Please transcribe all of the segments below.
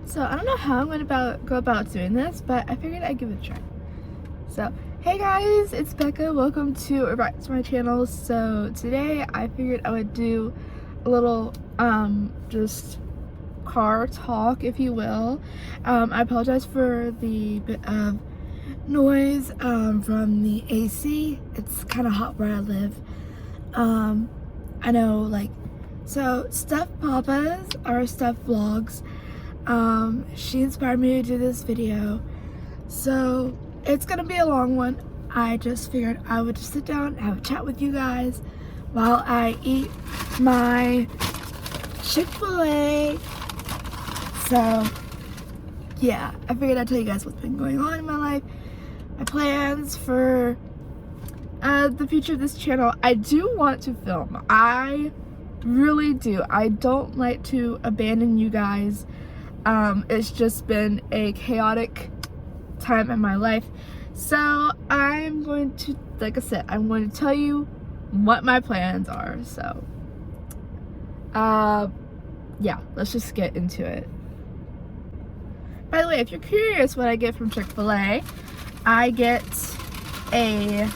So I don't know how I'm going to go about doing this, but I figured I'd give it a try. So hey guys, it's Becca. Welcome to or back to my channel. So today I figured I would do a little just car talk, if you will. I apologize for the bit of noise from the AC. It's kind of hot where I live. I know, like, so Steph Papa's or Steph Vlogs, she inspired me to do this video, so it's gonna be a long one. I just figured I would just sit down and have a chat with you guys while I eat my Chick-fil-A. So yeah, I figured I'd tell you guys what's been going on in my life, my plans for the future of this channel. I do want to film. I really do. I don't like to abandon you guys. It's just been a chaotic time in my life. So I'm going to, like I said, I'm going to tell you what my plans are. So yeah, let's just get into it. By the way, if you're curious what I get from Chick-fil-A, I get a,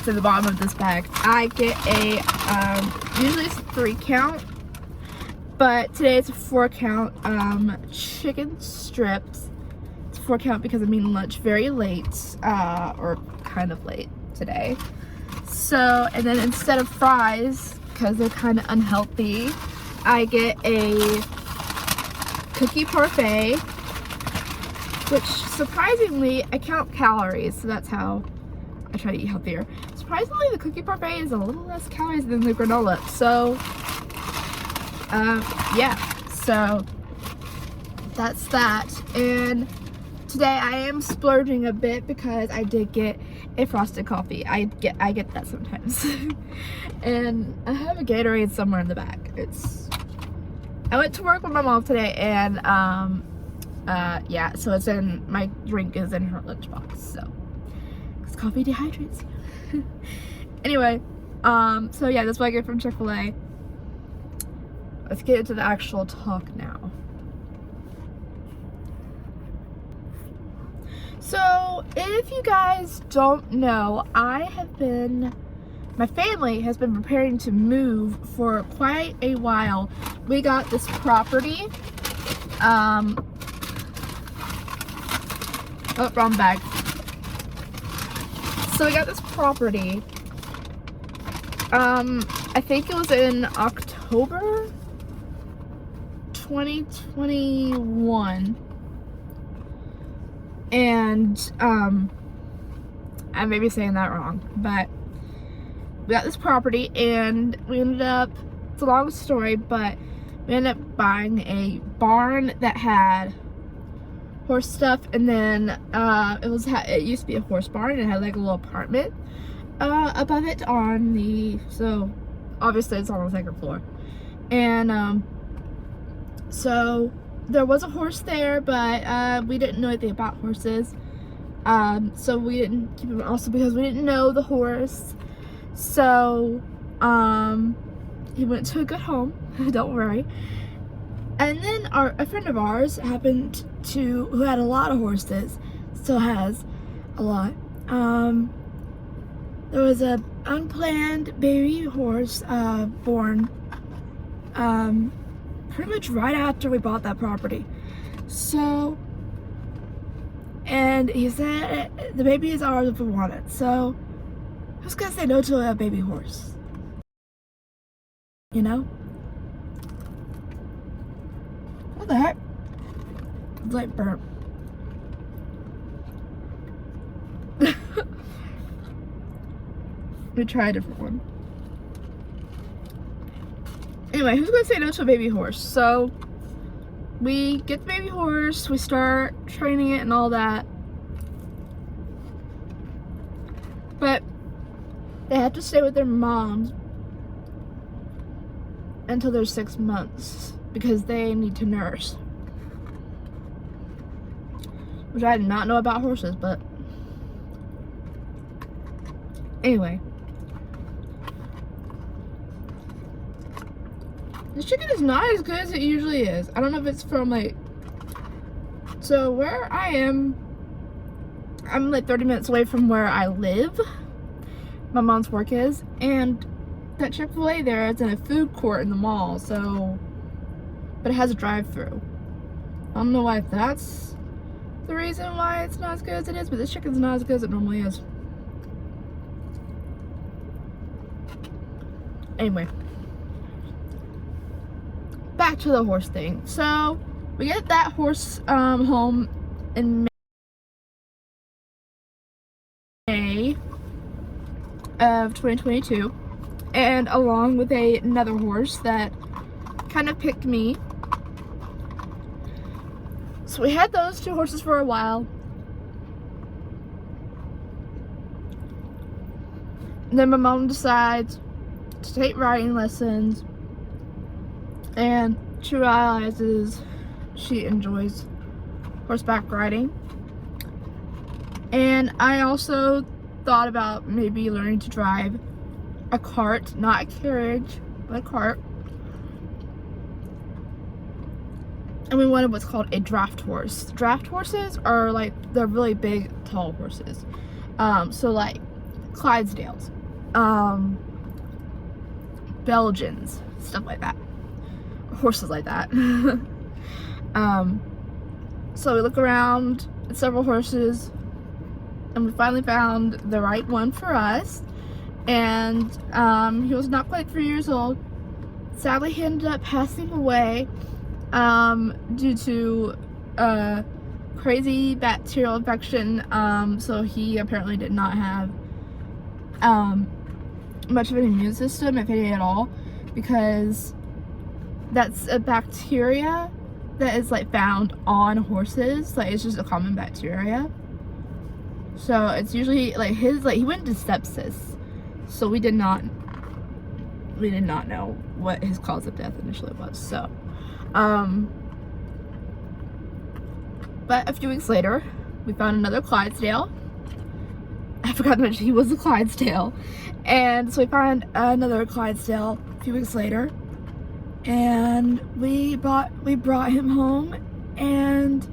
to the bottom of this bag, I get a usually it's a 3 count, but today it's a 4 count chicken strips. It's 4 count because I'm eating lunch very late, or kind of late today. So, and then instead of fries, because they're kind of unhealthy, I get a cookie parfait, which surprisingly I count calories, so that's how I try to eat healthier. Surprisingly, the cookie parfait is a little less calories than the granola. So yeah, so that's that. And today I am splurging a bit because I did get a frosted coffee. I get that sometimes. And I have a Gatorade somewhere in the back. I went to work with my mom today, and yeah, so it's in, my drink is in her lunchbox, so, because coffee dehydrates you. Anyway, so yeah, that's what I get from Chick-fil-A. Let's get into the actual talk now. So, if you guys don't know, my family has been preparing to move for quite a while. We got this property, oh, wrong bag. So we got this property, I think it was in October 2021, and I may be saying that wrong, but we got this property and we ended up, it's a long story, but we ended up buying a barn that had horse stuff, and then it used to be a horse barn, and it had like a little apartment above it on the, so obviously it's on the 2nd floor. And so there was a horse there, but we didn't know anything about horses, so we didn't keep him, also because we didn't know the horse. So he went to a good home, don't worry. And then a friend of ours who had a lot of horses, still has a lot, there was a unplanned baby horse born pretty much right after we bought that property. So, and he said the baby is ours if we want it. So who's gonna say no to a baby horse? You know? What the heck? It's like burp. Let me try a different one. Anyway, who's gonna say no to a baby horse? So we get the baby horse, we start training it and all that. But they have to stay with their moms until they're 6 months because they need to nurse. Which I did not know about horses, but anyway. The chicken is not as good as it usually is. I don't know if it's from like, so where I am, I'm like 30 minutes away from where I live, my mom's work is, and that Chick-fil-A there, it's in a food court in the mall, so, but it has a drive-through. I don't know why that's the reason why it's not as good as it is, but this chicken's not as good as it normally is. Anyway, back to the horse thing. So we get that horse home in May of 2022, and along with another horse that kind of picked me. So we had those two horses for a while. And then my mom decides to take riding lessons, and she realizes she enjoys horseback riding. And I also thought about maybe learning to drive a cart, not a carriage, but a cart. And we wanted what's called a draft horse. Draft horses are like, they're really big, tall horses. So like Clydesdales, Belgians, stuff like that. Horses like that. So we look around at several horses, and we finally found the right one for us. And he was not quite 3 years old. Sadly, he ended up passing away due to crazy bacterial infection. So he apparently did not have much of an immune system, if any at all, because that's a bacteria that is like found on horses. Like, it's just a common bacteria. So it's usually like he went into sepsis. So we did not know what his cause of death initially was. So but a few weeks later, we found another Clydesdale. I forgot to mention he was a Clydesdale. And so we found another Clydesdale a few weeks later. And we brought him home, and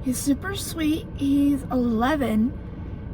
he's super sweet. He's 11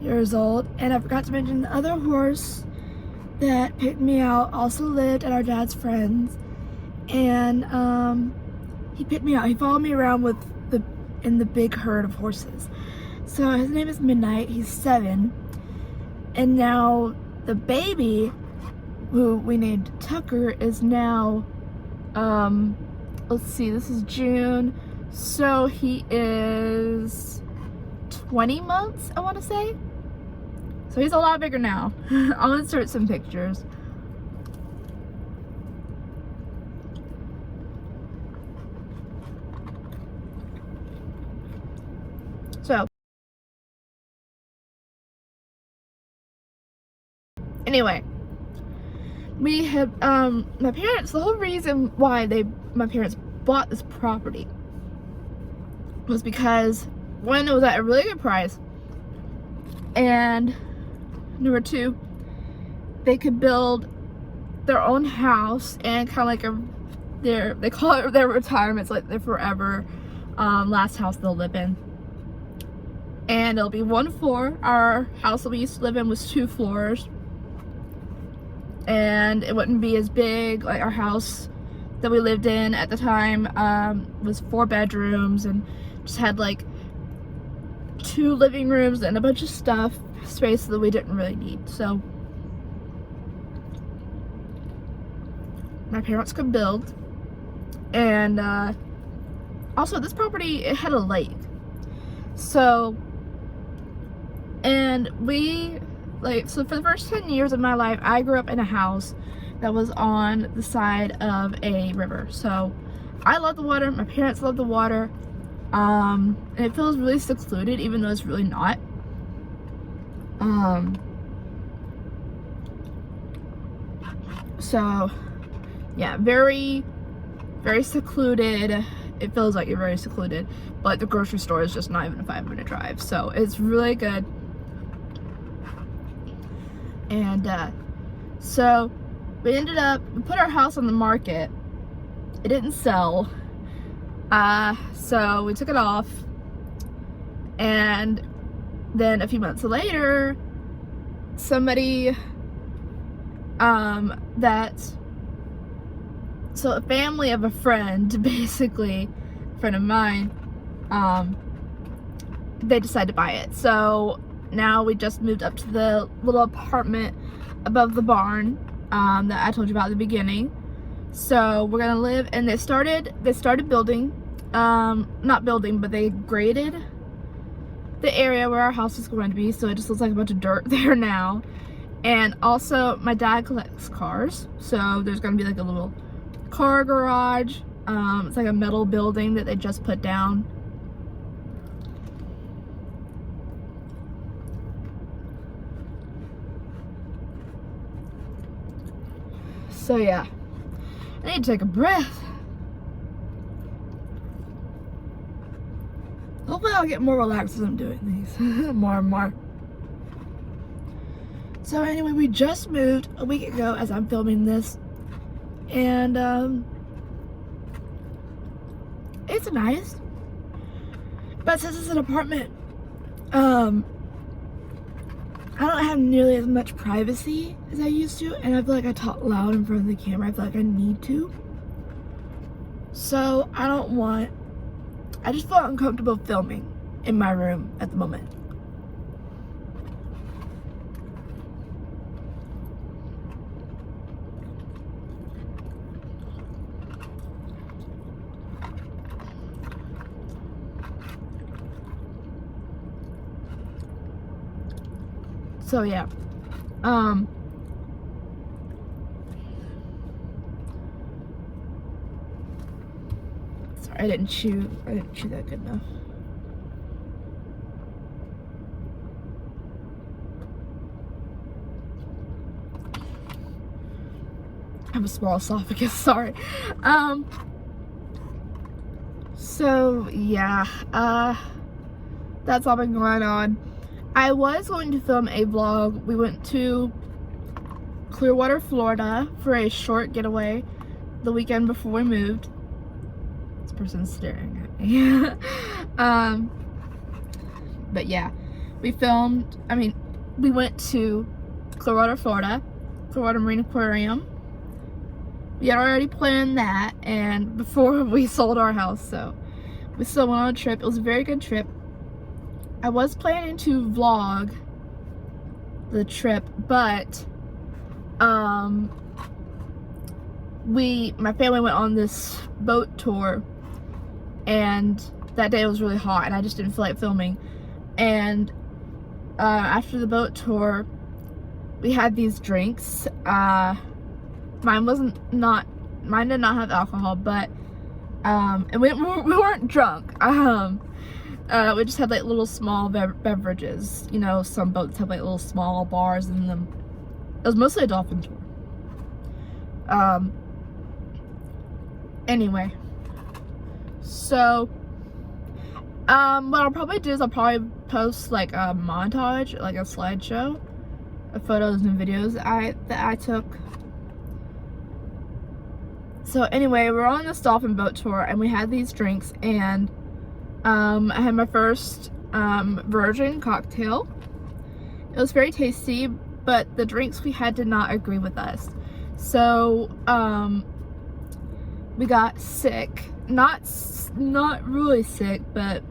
years old. And I forgot to mention the other horse that picked me out also lived at our dad's friends. And he picked me out. He followed me around in the big herd of horses. So his name is Midnight. He's 7. And now the baby, who we named Tucker, is now, let's see, this is June. So he is 20 months, I want to say. So he's a lot bigger now. I'll insert some pictures. So anyway, we had my parents, the whole reason why my parents bought this property was because, one, it was at a really good price, and number 2, they could build their own house and kind of like they call it their retirement. It's like their forever last house they'll live in. And it'll be 1 floor. Our house that we used to live in was 2 floors. And it wouldn't be as big. Like, our house that we lived in at the time was 4 bedrooms and just had like 2 living rooms and a bunch of space that we didn't really need. So my parents could build. And also, this property, it had a lake. So, and so for the first 10 years of my life, I grew up in a house that was on the side of a river. So I love the water, my parents love the water, and it feels really secluded, even though it's really not. So yeah, very, very secluded. It feels like you're very secluded, but the grocery store is just not even a 5-minute drive. So it's really good. And so we put our house on the market. It didn't sell. So we took it off. And then a few months later, somebody, so a family of a friend, basically, a friend of mine, they decided to buy it. So now we just moved up to the little apartment above the barn that I told you about at the beginning. So we're gonna live, and they started building, not building, but they graded the area where our house is going to be, so it just looks like a bunch of dirt there now. And also, my dad collects cars, so there's gonna be like a little car garage. It's like a metal building that they just put down. So yeah, I need to take a breath. Hopefully I'll get more relaxed as I'm doing these more and more. So anyway, we just moved a week ago as I'm filming this, and it's nice, but since it's an apartment, I don't have nearly as much privacy as I used to, and I feel like I talk loud in front of the camera. I feel like I need to. So I just feel uncomfortable filming in my room at the moment. So yeah, sorry, I didn't chew that good enough. I have a small esophagus, sorry. So yeah, that's all been going on. I was going to film a vlog. We went to Clearwater, Florida for a short getaway the weekend before we moved. This person's staring at me. But yeah, we went to Clearwater, Florida, Clearwater Marine Aquarium. We had already planned that, and before we sold our house, so we still went on a trip. It was a very good trip. I was planning to vlog the trip, but my family went on this boat tour, and that day was really hot and I just didn't feel like filming. And after the boat tour, we had these drinks. Mine did not have alcohol, but and we weren't drunk. We just had like little small beverages. You know, some boats have like little small bars in them. It was mostly a dolphin tour. Anyway, so what I'll probably do is I'll probably post like a montage, like a slideshow of photos and videos that I took. So anyway, we're on this dolphin boat tour, and we had these drinks, and I had my first virgin cocktail. It was very tasty, but the drinks we had did not agree with us. So we got sick. Not really sick, but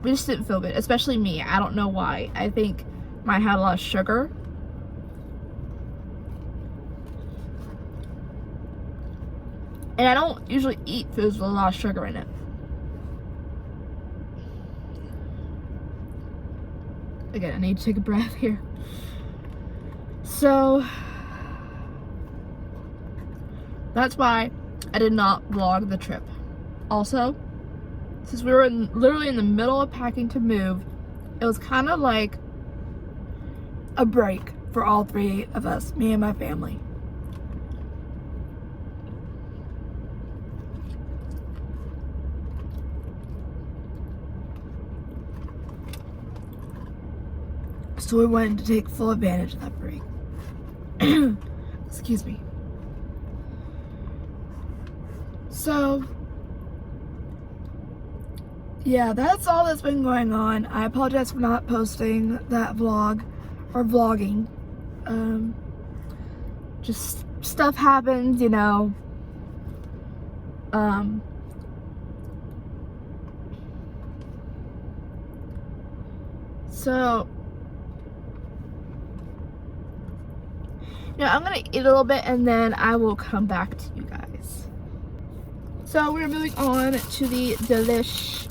we just didn't feel good, especially me. I don't know why. I think mine had a lot of sugar. And I don't usually eat foods with a lot of sugar in it. Again, I need to take a breath here. So that's why I did not vlog the trip. Also, since we were literally in the middle of packing to move, it was kind of like a break for all three of us, me and my family. So we wanted to take full advantage of that break. Excuse me. So yeah, that's all that's been going on. I apologize for not posting that vlog or vlogging. Just stuff happens, you know. So I'm gonna eat a little bit and then I will come back to you guys. So we're moving on to the Delish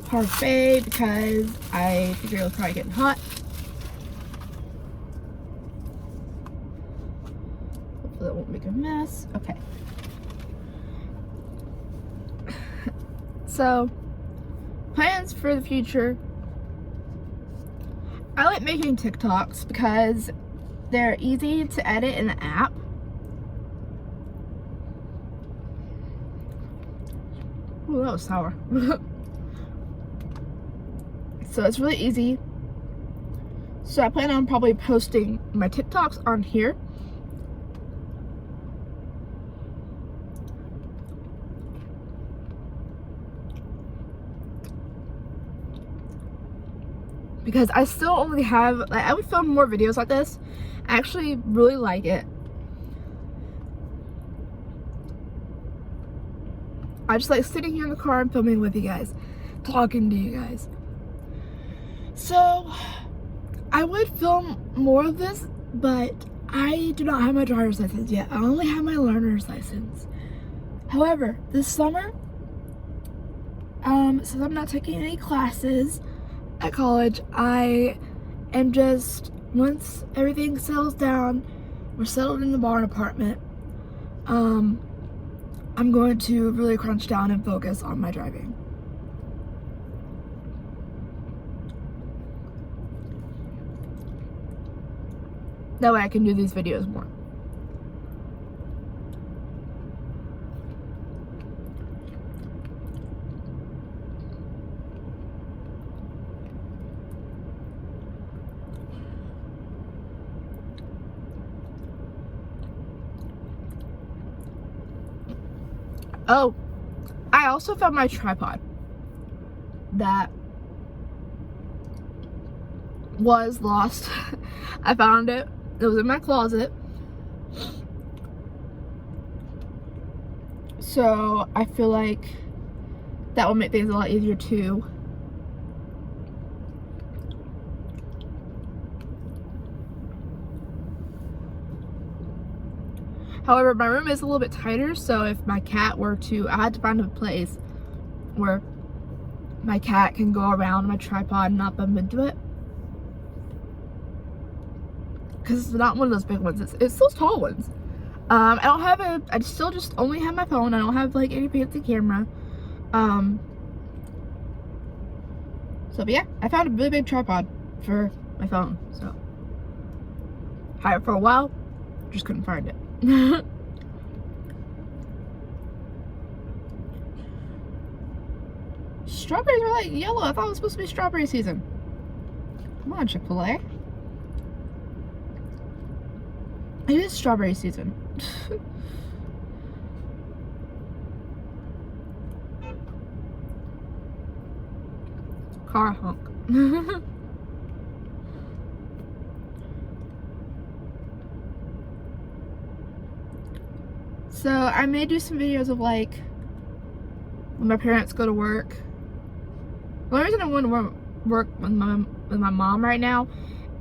parfait because I figured it was probably getting hot. Hopefully that won't make a mess. Okay. So, plans for the future. I like making TikToks because they're easy to edit in the app. Ooh, that was sour. So it's really easy. So I plan on probably posting my TikToks on here. Because I still only have, like, I would film more videos like this. I actually really like it. I just like sitting here in the car and filming with you guys, talking to you guys. So I would film more of this, but I do not have my driver's license yet. I only have my learner's license. However, this summer, since I'm not taking any classes at college, I am just, once everything settles down, we're settled in the barn apartment, I'm going to really crunch down and focus on my driving. That way I can do these videos more. Oh, I also found my tripod that was lost. I found it. It was in my closet. So I feel like that will make things a lot easier too. However, my room is a little bit tighter, so if my cat were to, I had to find a place where my cat can go around my tripod and not bump into it. Because it's not one of those big ones, it's those tall ones. I don't have I still just only have my phone. I don't have like any fancy camera. But yeah, I found a really big tripod for my phone, so had it for a while, just couldn't find it. Strawberries are like yellow. I thought it was supposed to be strawberry season. Come on, Chick-fil-A. It is strawberry season. Car honk. So I may do some videos of like when my parents go to work. The only reason I want to work with my mom right now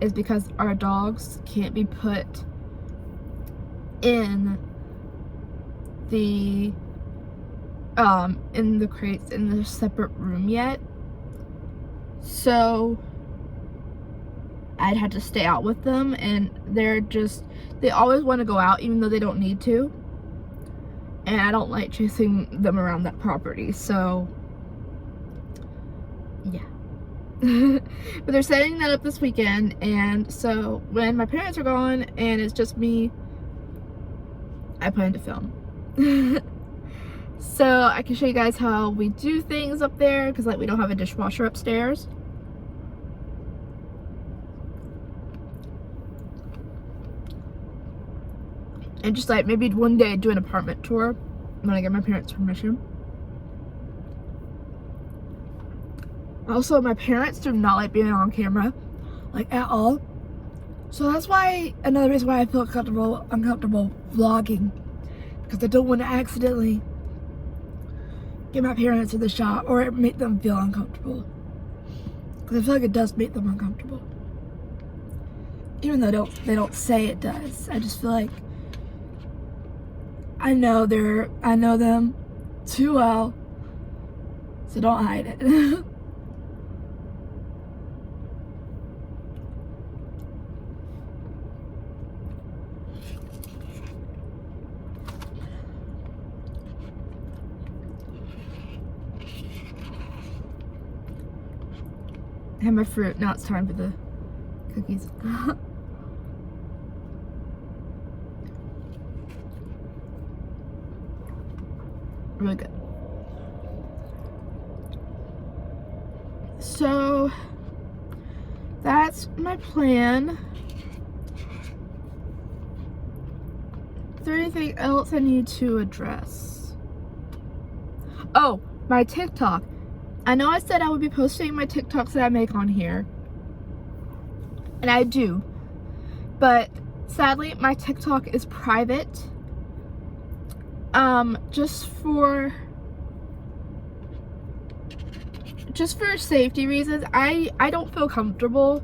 is because our dogs can't be put in the crates in the separate room yet. So I'd have to stay out with them, and they always want to go out even though they don't need to. And I don't like chasing them around that property, so yeah. But they're setting that up this weekend, and so when my parents are gone and it's just me, I plan to film. So I can show you guys how we do things up there, because like we don't have a dishwasher upstairs. And just like maybe one day do an apartment tour when I get my parents' permission. Also, my parents do not like being on camera, like at all. So that's why, another reason why I feel uncomfortable vlogging, because I don't want to accidentally get my parents in the shot or make them feel uncomfortable. Because I feel like it does make them uncomfortable. Even though they don't say it does. I just feel like I know them too well, so don't hide it. I have my fruit. Now it's time for the cookies. Really good. So that's my plan. Is there anything else I need to address? Oh, my TikTok. I know I said I would be posting my TikToks that I make on here, and I do, but sadly my TikTok is private, just for safety reasons. I don't feel comfortable,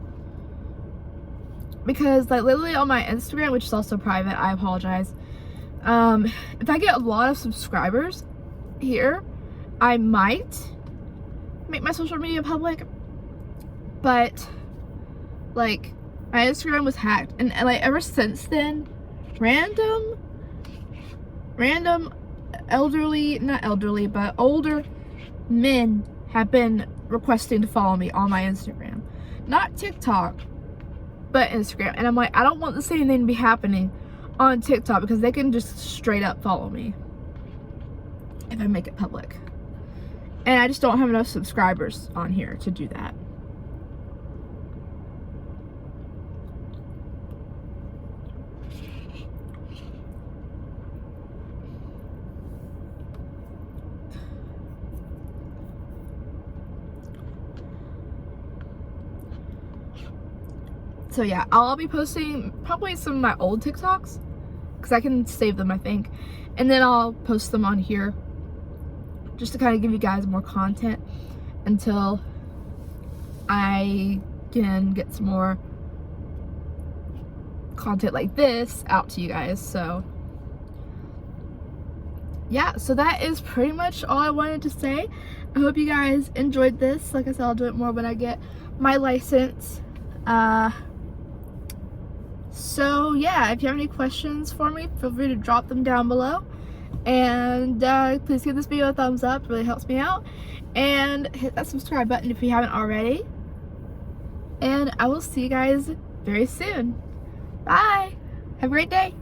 because like literally on my Instagram, which is also private, I apologize, if I get a lot of subscribers here, I might make my social media public, but like my Instagram was hacked, and like ever since then, random older men have been requesting to follow me on my Instagram, not TikTok, but Instagram. And I'm like, I don't want the same thing to be happening on TikTok, because they can just straight up follow me if I make it public. And I just don't have enough subscribers on here to do that. So yeah, I'll be posting probably some of my old TikToks, because I can save them, I think. And then I'll post them on here, just to kind of give you guys more content until I can get some more content like this out to you guys. So yeah, so that is pretty much all I wanted to say. I hope you guys enjoyed this. Like I said, I'll do it more when I get my license. So yeah, if you have any questions for me, feel free to drop them down below. And please give this video a thumbs up, it really helps me out. And hit that subscribe button if you haven't already. And I will see you guys very soon. Bye! Have a great day!